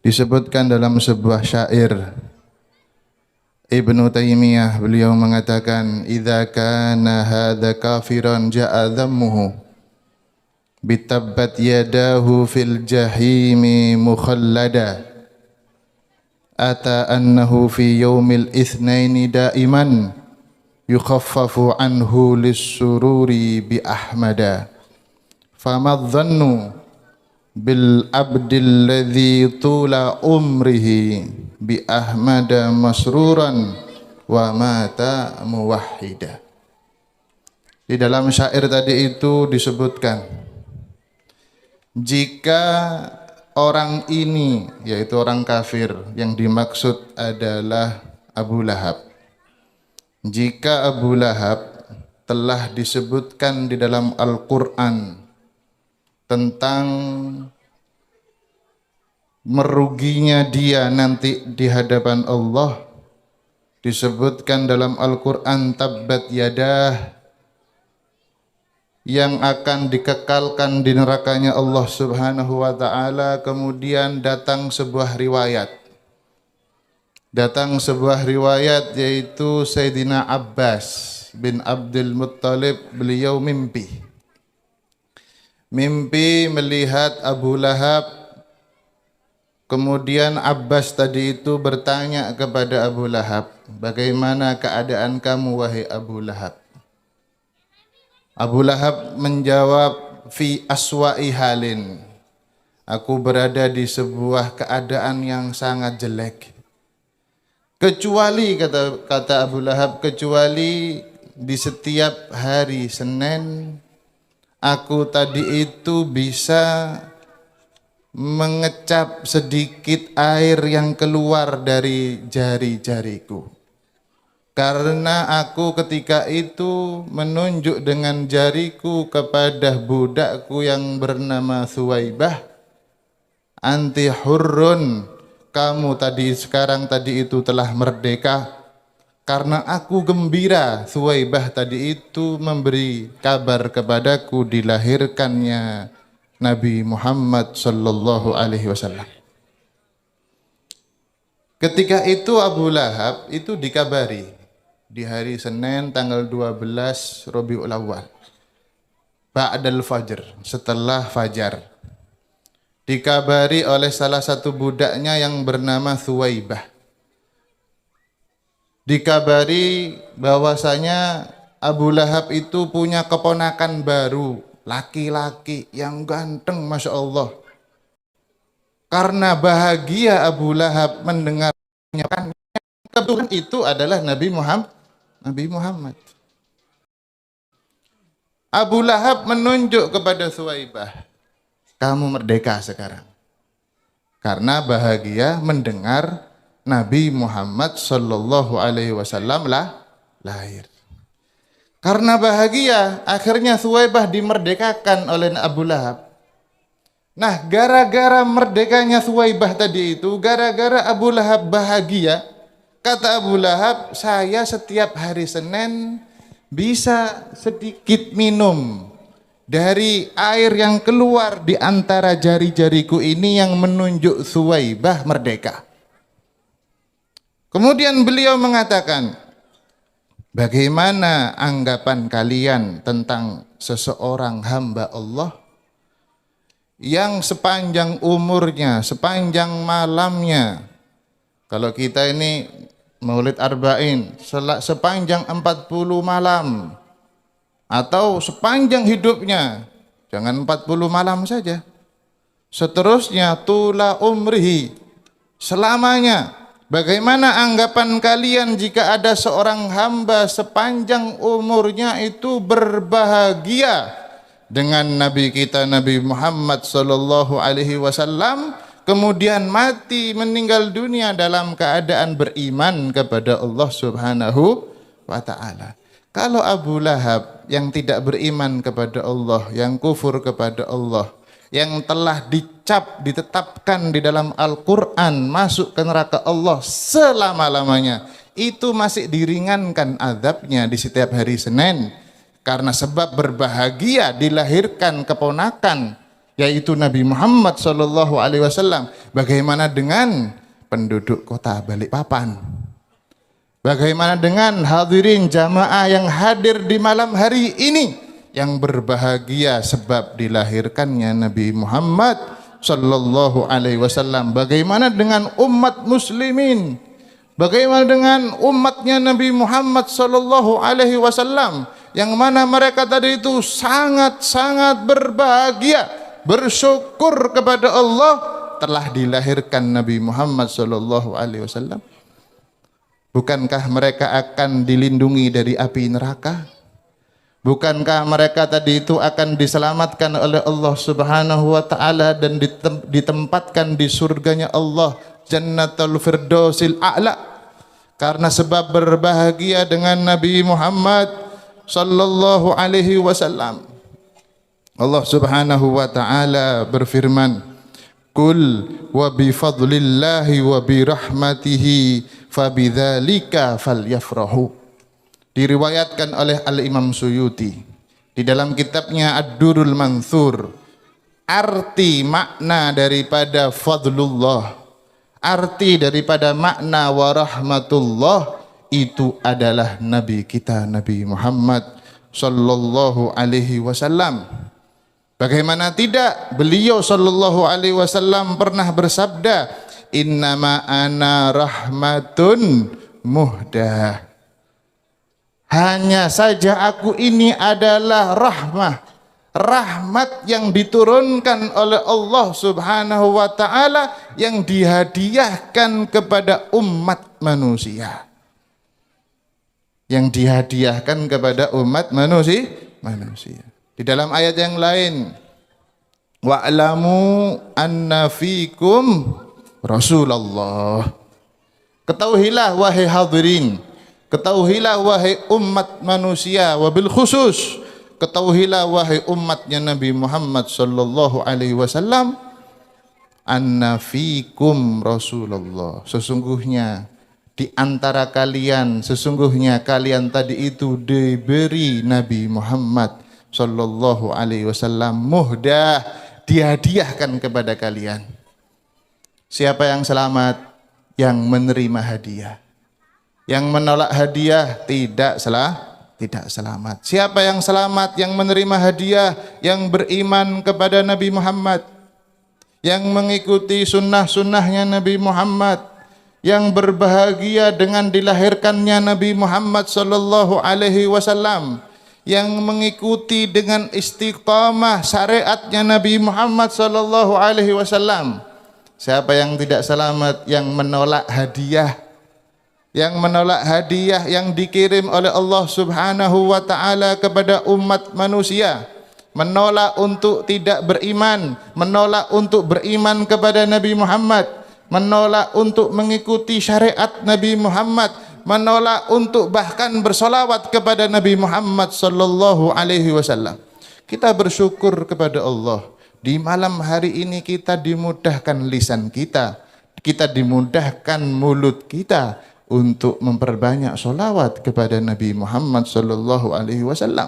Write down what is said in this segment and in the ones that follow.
Disebutkan dalam sebuah syair Ibnu Taimiyah, beliau mengatakan, "Idza kana hadza kafiran ja'a dhammuhu bitabbat yadahu fil jahimi mukhallada ata annahu fi yaumil itsnaini daiman yukhaffafu anhu lis-sururi bi ahmada famadh-dhannu bil abdil ladzi tula umrihi bi ahmada masruran wa mata muwahhida." Di dalam syair tadi itu disebutkan, jika orang ini, yaitu orang kafir, yang dimaksud adalah Abu Lahab, jika Abu Lahab telah disebutkan di dalam Al-Quran tentang meruginya dia nanti di hadapan Allah, disebutkan dalam Al-Quran tabbat yadah, yang akan dikekalkan di nerakanya Allah Subhanahu wa ta'ala. Kemudian datang sebuah riwayat yaitu Sayyidina Abbas bin Abdul Muttalib, beliau mimpi melihat Abu Lahab. Kemudian Abbas tadi itu bertanya kepada Abu Lahab, "Bagaimana keadaan kamu wahai Abu Lahab?" Abu Lahab menjawab, "Fi aswa'i halin." Aku berada di sebuah keadaan yang sangat jelek. Kecuali, kata Abu Lahab, kecuali di setiap hari Senin aku tadi itu bisa mengecap sedikit air yang keluar dari jari-jariku. Karena aku ketika itu menunjuk dengan jariku kepada budakku yang bernama Suwaibah, "Anti hurrun, kamu sekarang tadi itu telah merdeka." Karena aku gembira, Suwaibah tadi itu memberi kabar kepadaku dilahirkannya Nabi Muhammad sallallahu alaihi wasallam. Ketika itu Abu Lahab itu dikabari di hari Senin tanggal 12 Rabiul Awal, ba'dal fajr, setelah fajar, dikabari oleh salah satu budaknya yang bernama Suwaibah. Dikabari bahwasanya Abu Lahab itu punya keponakan baru, laki-laki yang ganteng, Masya Allah. Karena bahagia Abu Lahab mendengarnya, kebetulan itu adalah Nabi Muhammad. Abu Lahab menunjuk kepada Suwaibah, "Kamu merdeka sekarang." Karena bahagia mendengar Nabi Muhammad sallallahu alaihi wasallam lahir. Karena bahagia, akhirnya Suwaibah dimerdekakan oleh Abu Lahab. Nah, gara-gara merdekanya Suwaibah tadi itu, gara-gara Abu Lahab bahagia, kata Abu Lahab, "Saya setiap hari Senin bisa sedikit minum dari air yang keluar di antara jari-jariku ini yang menunjuk Suwaibah merdeka." Kemudian beliau mengatakan, "Bagaimana anggapan kalian tentang seseorang hamba Allah yang sepanjang umurnya, sepanjang malamnya, kalau kita ini Maulid Arba'in, sepanjang 40 malam, atau sepanjang hidupnya, jangan 40 malam saja, seterusnya tula umrihi, selamanya. Bagaimana anggapan kalian jika ada seorang hamba sepanjang umurnya itu berbahagia dengan Nabi kita Nabi Muhammad sallallahu alaihi wasallam, kemudian mati meninggal dunia dalam keadaan beriman kepada Allah Subhanahu wa taala." Kalau Abu Lahab yang tidak beriman kepada Allah, yang kufur kepada Allah, yang telah ditetapkan di dalam Al-Quran masuk ke neraka Allah selama-lamanya, itu masih diringankan azabnya di setiap hari Senin, karena sebab berbahagia dilahirkan keponakan yaitu Nabi Muhammad sallallahu alaihi wasallam. Bagaimana dengan penduduk kota Balikpapan? Bagaimana dengan hadirin jamaah yang hadir di malam hari ini yang berbahagia sebab dilahirkannya Nabi Muhammad sallallahu alaihi wasallam? Bagaimana dengan umat muslimin? Bagaimana dengan umatnya Nabi Muhammad sallallahu alaihi wasallam yang mana mereka tadi itu sangat-sangat berbahagia, bersyukur kepada Allah telah dilahirkan Nabi Muhammad sallallahu alaihi wasallam? Bukankah mereka akan dilindungi dari api neraka? Bukankah mereka tadi itu akan diselamatkan oleh Allah Subhanahu wa taala dan ditempatkan di surganya Allah, Jannatul Firdausil A'la, karena sebab berbahagia dengan Nabi Muhammad sallallahu alaihi wasallam. Allah Subhanahu wa taala berfirman, "Qul wa bi fadlillahi wa bi rahmatihi fabidzalika falyafrahu." Diriwayatkan oleh Al-Imam Suyuti di dalam kitabnya Ad-Durrul Mansur, arti makna daripada fadlullah, arti daripada makna wa rahmatullah itu adalah Nabi kita Nabi Muhammad sallallahu alaihi wasallam. Bagaimana tidak, beliau sallallahu alaihi wasallam pernah bersabda, "Innama ana rahmatun muhdah." Hanya saja aku ini adalah rahmat yang diturunkan oleh Allah Subhanahu wa taala yang dihadiahkan kepada umat manusia. Yang dihadiahkan kepada umat manusia. Di dalam ayat yang lain, wa'lamu anna fikum Rasulullah. Ketahuilah wahai hadirin, ketahuilah wahai umat manusia, wabil khusus ketahuilah wahai umatnya Nabi Muhammad sallallahu alaihi wasallam, anna fikum Rasulullah. Sesungguhnya di antara kalian, sesungguhnya kalian tadi itu diberi Nabi Muhammad sallallahu alaihi wasallam muhdah, dihadiahkan kepada kalian. Siapa yang selamat? Yang menerima hadiah. Yang menolak hadiah tidak selamat. Siapa yang selamat? Yang menerima hadiah, yang beriman kepada Nabi Muhammad, yang mengikuti sunnah-sunnahnya Nabi Muhammad, yang berbahagia dengan dilahirkannya Nabi Muhammad sallallahu alaihi wasallam, yang mengikuti dengan istiqamah syariatnya Nabi Muhammad sallallahu alaihi wasallam. Siapa yang tidak selamat? Yang menolak hadiah, yang menolak hadiah yang dikirim oleh Allah Subhanahu wa taala kepada umat manusia, menolak untuk tidak beriman, menolak untuk beriman kepada Nabi Muhammad, menolak untuk mengikuti syariat Nabi Muhammad, menolak untuk bahkan bersolawat kepada Nabi Muhammad sallallahu alaihi wasallam. Kita bersyukur kepada Allah, di malam hari ini kita dimudahkan lisan kita dimudahkan mulut kita untuk memperbanyak solawat kepada Nabi Muhammad sallallahu alaihi wasallam.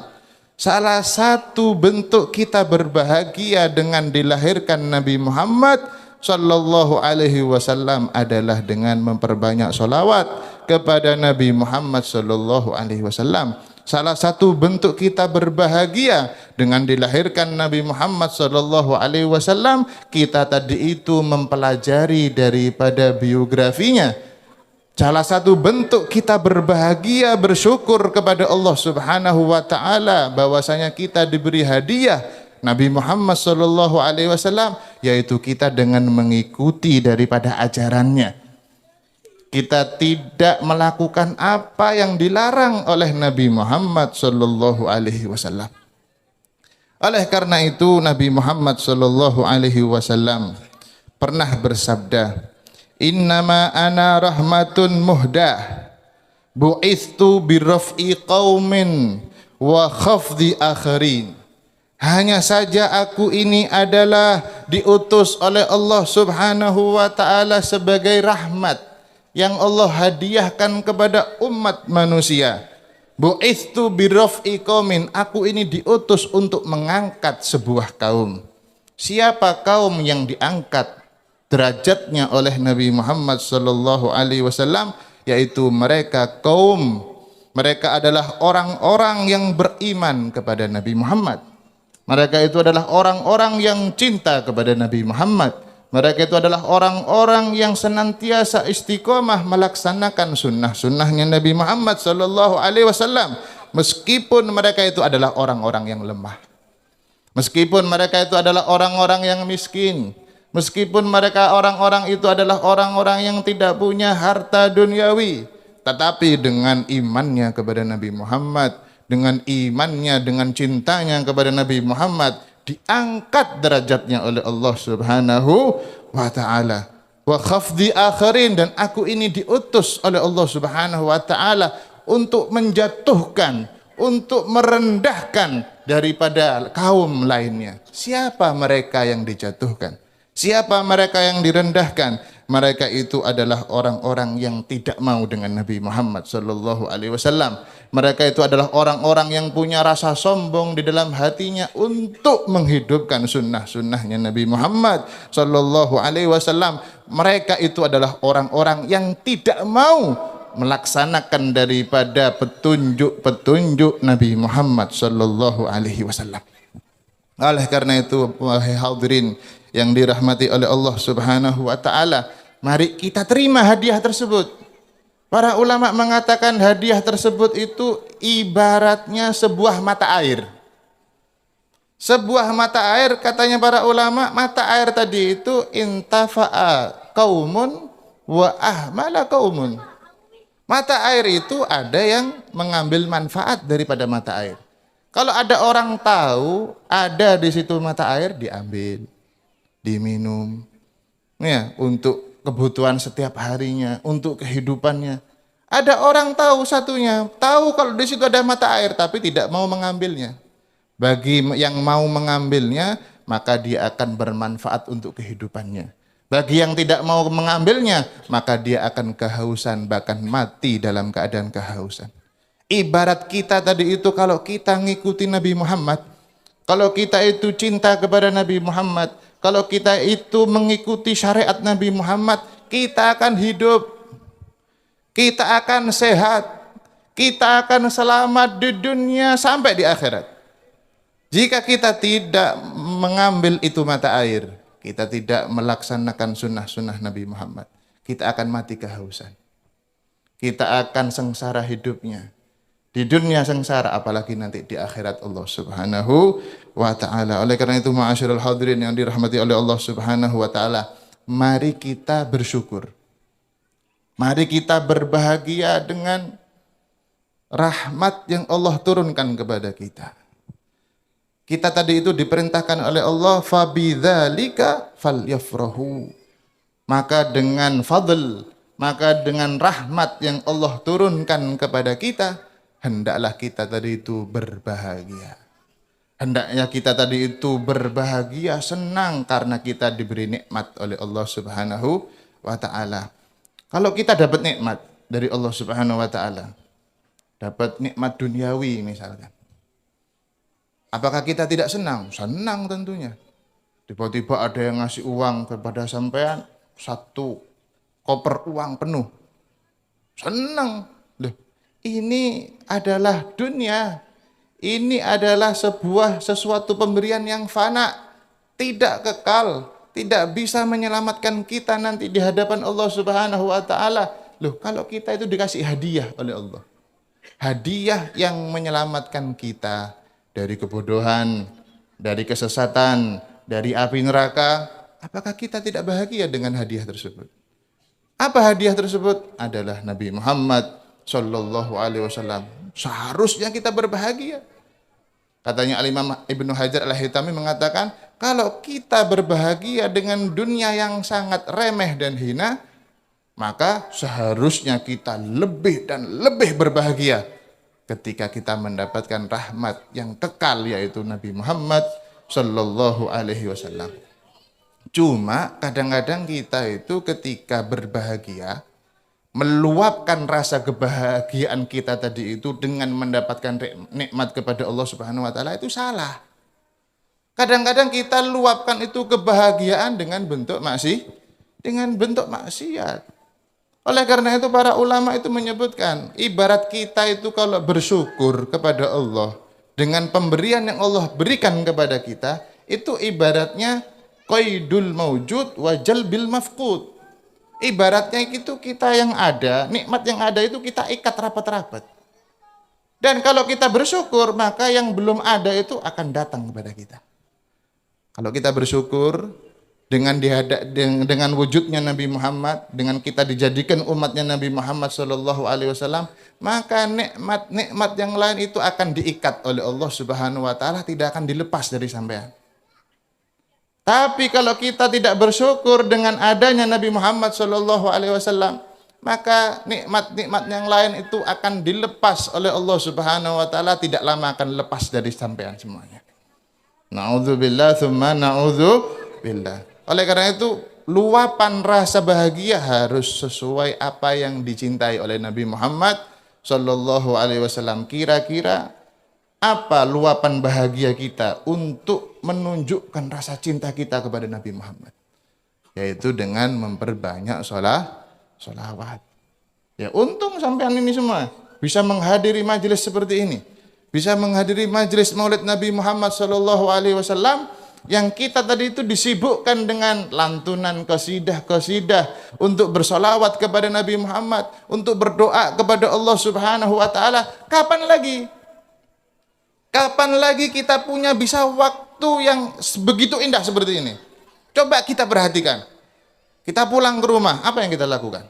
Salah satu bentuk kita berbahagia dengan dilahirkan Nabi Muhammad sallallahu alaihi wasallam adalah dengan memperbanyak solawat kepada Nabi Muhammad sallallahu alaihi wasallam. Salah satu bentuk kita berbahagia dengan dilahirkan Nabi Muhammad sallallahu alaihi wasallam, kita tadi itu mempelajari daripada biografinya. Salah satu bentuk kita berbahagia, bersyukur kepada Allah Subhanahu wa taala bahwasanya kita diberi hadiah Nabi Muhammad sallallahu alaihi wasallam, yaitu kita dengan mengikuti daripada ajarannya. Kita tidak melakukan apa yang dilarang oleh Nabi Muhammad sallallahu alaihi wasallam. Oleh karena itu Nabi Muhammad sallallahu alaihi wasallam pernah bersabda, "Innama ana rahmatun muhdah, bu'ithu birraf'i qaumin wa khafdi akharin." Hanya saja aku ini adalah diutus oleh Allah Subhanahu wa taala sebagai rahmat yang Allah hadiahkan kepada umat manusia. Bu'ithu birraf'i qaumin, aku ini diutus untuk mengangkat sebuah kaum. Siapa kaum yang diangkat derajatnya oleh Nabi Muhammad sallallahu alaihi wasallam? Yaitu mereka adalah orang-orang yang beriman kepada Nabi Muhammad. Mereka itu adalah orang-orang yang cinta kepada Nabi Muhammad. Mereka itu adalah orang-orang yang senantiasa istiqomah melaksanakan sunnah-sunnahnya Nabi Muhammad sallallahu alaihi wasallam, meskipun mereka itu adalah orang-orang yang lemah, meskipun mereka itu adalah orang-orang yang miskin, meskipun mereka orang-orang itu adalah orang-orang yang tidak punya harta duniawi, tetapi dengan imannya kepada Nabi Muhammad, dengan imannya, dengan cintanya kepada Nabi Muhammad, diangkat derajatnya oleh Allah Subhanahu wa taala. Wa khafdi akharin, dan aku ini diutus oleh Allah Subhanahu wa taala untuk menjatuhkan, untuk merendahkan daripada kaum lainnya. Siapa mereka yang dijatuhkan? Siapa mereka yang direndahkan? Mereka itu adalah orang-orang yang tidak mau dengan Nabi Muhammad sallallahu alaihi wasallam. Mereka itu adalah orang-orang yang punya rasa sombong di dalam hatinya untuk menghidupkan sunnah-sunnahnya Nabi Muhammad sallallahu alaihi wasallam. Mereka itu adalah orang-orang yang tidak mau melaksanakan daripada petunjuk-petunjuk Nabi Muhammad sallallahu alaihi wasallam. Oleh karena itu, wahai hadirin yang dirahmati oleh Allah Subhanahu wa taala, mari kita terima hadiah tersebut. Para ulama mengatakan hadiah tersebut itu ibaratnya sebuah mata air. Sebuah mata air, katanya para ulama, mata air tadi itu intafa'a qaumun wa ahmala qaumun. Mata air itu ada yang mengambil manfaat daripada mata air. Kalau ada orang tahu ada di situ mata air, diambil, diminum, ya, untuk kebutuhan setiap harinya, untuk kehidupannya. Ada orang tahu satunya, tahu kalau di situ ada mata air, tapi tidak mau mengambilnya. Bagi yang mau mengambilnya, maka dia akan bermanfaat untuk kehidupannya. Bagi yang tidak mau mengambilnya, maka dia akan kehausan, bahkan mati dalam keadaan kehausan. Ibarat kita tadi itu, kalau kita ngikuti Nabi Muhammad, kalau kita itu cinta kepada Nabi Muhammad, kalau kita itu mengikuti syariat Nabi Muhammad, kita akan hidup, kita akan sehat, kita akan selamat di dunia sampai di akhirat. Jika kita tidak mengambil itu mata air, kita tidak melaksanakan sunnah-sunnah Nabi Muhammad, kita akan mati kehausan. Kita akan sengsara hidupnya. Di dunia sengsara, apalagi nanti di akhirat Allah Subhanahu wa ta'ala. Oleh karena itu, ma'asyiral hadirin yang dirahmati oleh Allah Subhanahu wa ta'ala, mari kita bersyukur. Mari kita berbahagia dengan rahmat yang Allah turunkan kepada kita. Kita tadi itu diperintahkan oleh Allah, fabidzalika falyafrahu. Maka dengan fadl, maka dengan rahmat yang Allah turunkan kepada kita, hendaklah kita tadi itu berbahagia. Hendaknya kita tadi itu berbahagia, senang karena kita diberi nikmat oleh Allah Subhanahu wa ta'ala. Kalau kita dapat nikmat dari Allah Subhanahu wa ta'ala, dapat nikmat duniawi misalkan, apakah kita tidak senang? Senang tentunya. Tiba-tiba ada yang ngasih uang kepada sampean, 1 koper uang penuh. Senang. Loh, ini adalah dunia. Ini adalah sesuatu pemberian yang fana, tidak kekal, tidak bisa menyelamatkan kita nanti di hadapan Allah Subhanahu wa ta'ala. Loh, kalau kita itu dikasih hadiah oleh Allah, hadiah yang menyelamatkan kita dari kebodohan, dari kesesatan, dari api neraka, apakah kita tidak bahagia dengan hadiah tersebut? Apa hadiah tersebut? Adalah Nabi Muhammad sallallahu alaihi wasallam. Seharusnya kita berbahagia. Katanya Al-Imam Ibnu Hajar Al-Haytami mengatakan, kalau kita berbahagia dengan dunia yang sangat remeh dan hina, maka seharusnya kita lebih dan lebih berbahagia ketika kita mendapatkan rahmat yang kekal, yaitu Nabi Muhammad sallallahu alaihi wasallam. Cuma kadang-kadang kita itu ketika berbahagia, meluapkan rasa kebahagiaan kita tadi itu dengan mendapatkan nikmat kepada Allah Subhanahu wa ta'ala, itu salah. Kadang-kadang kita luapkan itu kebahagiaan dengan bentuk maksiat. Oleh karena itu para ulama itu menyebutkan, ibarat kita itu kalau bersyukur kepada Allah dengan pemberian yang Allah berikan kepada kita, itu ibaratnya qaidul maujud wa jalbil mafqud. Ibaratnya itu kita yang ada, nikmat yang ada itu kita ikat rapat-rapat. Dan kalau kita bersyukur, maka yang belum ada itu akan datang kepada kita. Kalau kita bersyukur dengan wujudnya Nabi Muhammad, dengan kita dijadikan umatnya Nabi Muhammad SAW, maka nikmat-nikmat yang lain itu akan diikat oleh Allah Subhanahu Wa Taala, tidak akan dilepas dari sampean. Tapi kalau kita tidak bersyukur dengan adanya Nabi Muhammad SAW, maka nikmat-nikmat yang lain itu akan dilepas oleh Allah Subhanahu Wa Taala, tidak lama akan lepas dari sampean semuanya. Na'udzubillah tsumma na'udzubillah. Oleh karena itu, luapan rasa bahagia harus sesuai apa yang dicintai oleh Nabi Muhammad sallallahu alaihi wasallam. Kira-kira apa luapan bahagia kita untuk menunjukkan rasa cinta kita kepada Nabi Muhammad? Yaitu dengan memperbanyak sholawat. Ya, untung sampean ini semua bisa menghadiri majelis seperti ini. Bisa menghadiri majelis Maulid Nabi Muhammad sallallahu alaihi wasallam yang kita tadi itu disibukkan dengan lantunan qasidah untuk bersolawat kepada Nabi Muhammad, untuk berdoa kepada Allah Subhanahu wa taala. Kapan lagi kita punya bisa waktu yang begitu indah seperti ini? Coba kita perhatikan. Kita pulang ke rumah, apa yang kita lakukan?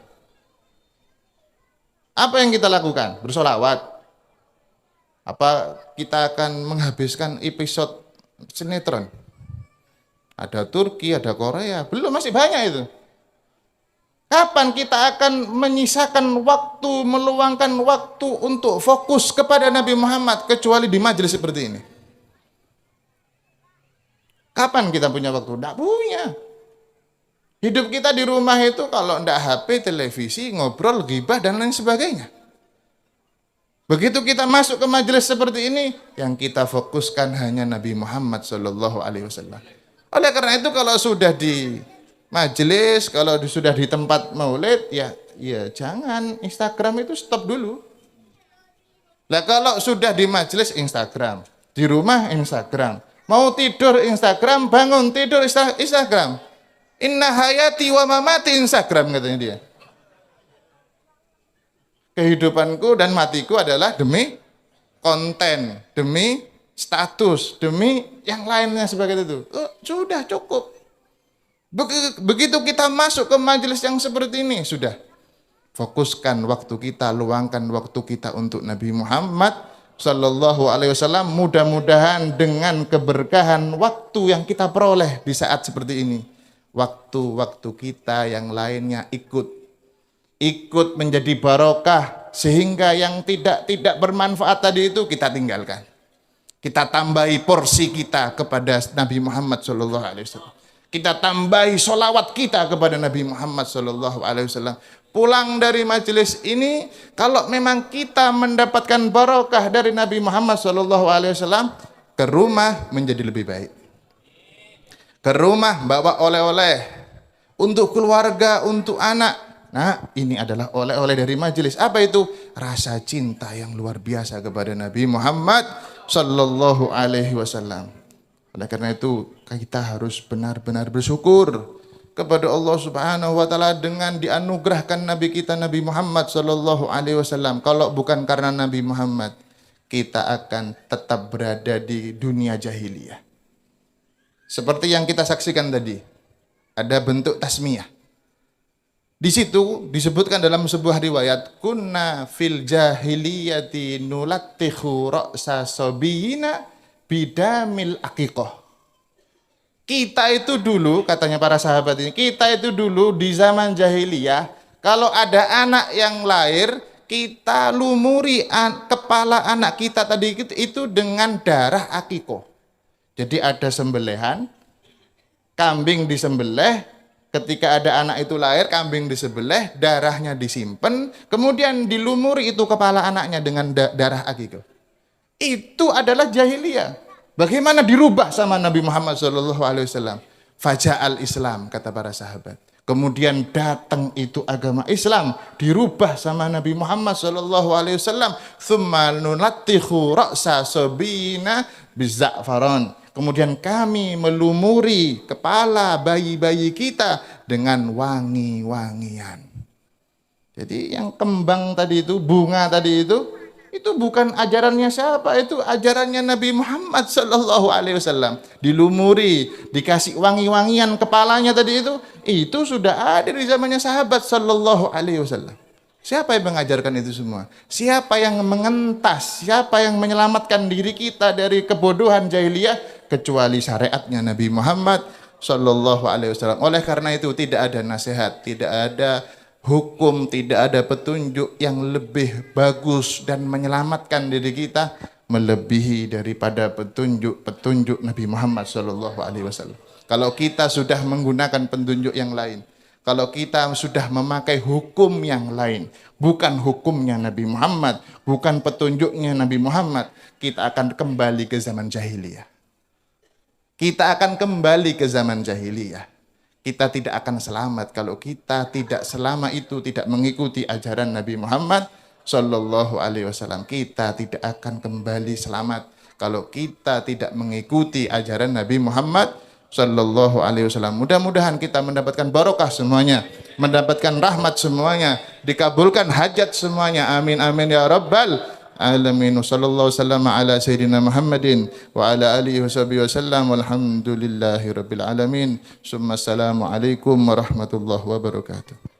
Apa yang kita lakukan? Bersolawat. Apa kita akan menghabiskan episode sinetron? Ada Turki, ada Korea, belum, masih banyak itu. Kapan kita akan menyisakan waktu, meluangkan waktu untuk fokus kepada Nabi Muhammad kecuali di majelis seperti ini? Kapan kita punya waktu? Tidak punya. Hidup kita di rumah itu kalau tidak HP, televisi, ngobrol, ghibah dan lain sebagainya. Begitu kita masuk ke majelis seperti ini, yang kita fokuskan hanya Nabi Muhammad SAW. Oleh karena itu kalau sudah di majelis, kalau sudah di tempat maulid, ya jangan Instagram itu stop dulu. Nah kalau sudah di majelis Instagram, di rumah Instagram, mau tidur Instagram, bangun tidur Instagram. Inna hayati wa mamati Instagram, katanya dia. Kehidupanku dan matiku adalah demi konten, demi status, demi yang lainnya sebagai itu. Sudah cukup. Begitu kita masuk ke majelis yang seperti ini, sudah. Fokuskan waktu kita, luangkan waktu kita untuk Nabi Muhammad sallallahu alaihi wasallam. Mudah-mudahan dengan keberkahan waktu yang kita peroleh di saat seperti ini, waktu-waktu kita yang lainnya ikut menjadi barokah, sehingga yang tidak bermanfaat tadi itu kita tinggalkan. Kita tambahi porsi kita kepada Nabi Muhammad SAW. Kita tambahi sholawat kita kepada Nabi Muhammad SAW. Pulang dari majelis ini, kalau memang kita mendapatkan barokah dari Nabi Muhammad SAW, ke rumah menjadi lebih baik. Ke rumah bawa oleh-oleh untuk keluarga, untuk anak. Nah, ini adalah oleh-oleh dari majelis. Apa itu? Rasa cinta yang luar biasa kepada Nabi Muhammad sallallahu alaihi wasallam. Oleh karena itu, kita harus benar-benar bersyukur kepada Allah Subhanahu wa taala dengan dianugerahkan Nabi kita Nabi Muhammad sallallahu alaihi wasallam. Kalau bukan karena Nabi Muhammad, kita akan tetap berada di dunia jahiliyah. Seperti yang kita saksikan tadi, ada bentuk tasmiyah. Di situ disebutkan dalam sebuah riwayat, kunna fil jahiliyati nulattikhu ra'sa sabiyina bidamil aqiqah. Kita itu dulu, katanya para sahabat ini, kita itu dulu di zaman jahiliyah, kalau ada anak yang lahir, kita lumuri kepala anak kita tadi itu dengan darah aqiqah. Jadi ada sembelihan, kambing disembelih. Ketika ada anak itu lahir, kambing disembelih, darahnya disimpan, kemudian dilumuri itu kepala anaknya dengan darah akikah. Itu adalah jahiliyah. Bagaimana dirubah sama Nabi Muhammad SAW? Faja'al Islam, kata para sahabat. Kemudian datang itu agama Islam, dirubah sama Nabi Muhammad SAW. Tsumma nunattikhu ra'sa sabina bizzafaron. Kemudian kami melumuri kepala bayi-bayi kita dengan wangi-wangian. Jadi yang kembang tadi itu, bunga tadi itu bukan ajarannya siapa, itu ajarannya Nabi Muhammad sallallahu alaihi wasallam. Dilumuri, dikasih wangi-wangian kepalanya tadi itu sudah ada di zamannya sahabat sallallahu alaihi wasallam. Siapa yang mengajarkan itu semua? Siapa yang mengentas, siapa yang menyelamatkan diri kita dari kebodohan jahiliyah kecuali syariatnya Nabi Muhammad sallallahu alaihi wasallam. Oleh karena itu tidak ada nasihat, tidak ada hukum, tidak ada petunjuk yang lebih bagus dan menyelamatkan diri kita melebihi daripada petunjuk Nabi Muhammad SAW. Kalau kita sudah menggunakan petunjuk yang lain, kalau kita sudah memakai hukum yang lain, bukan hukumnya Nabi Muhammad, bukan petunjuknya Nabi Muhammad, kita akan kembali ke zaman jahiliyah. Kita akan kembali ke zaman jahiliyah. Kita tidak akan selamat kalau kita tidak selama itu tidak mengikuti ajaran Nabi Muhammad sallallahu alaihi wasallam. Kita tidak akan kembali selamat kalau kita tidak mengikuti ajaran Nabi Muhammad sallallahu alaihi wasallam. Mudah-mudahan kita mendapatkan barokah semuanya, mendapatkan rahmat semuanya, dikabulkan hajat semuanya. Amin amin ya rabbal alamin. Sallallahu wasallam ala sayyidina Muhammadin wa ala alihi wasallam walhamdulillahi rabbil alamin. Summa assalamu alaikum warahmatullahi wabarakatuh.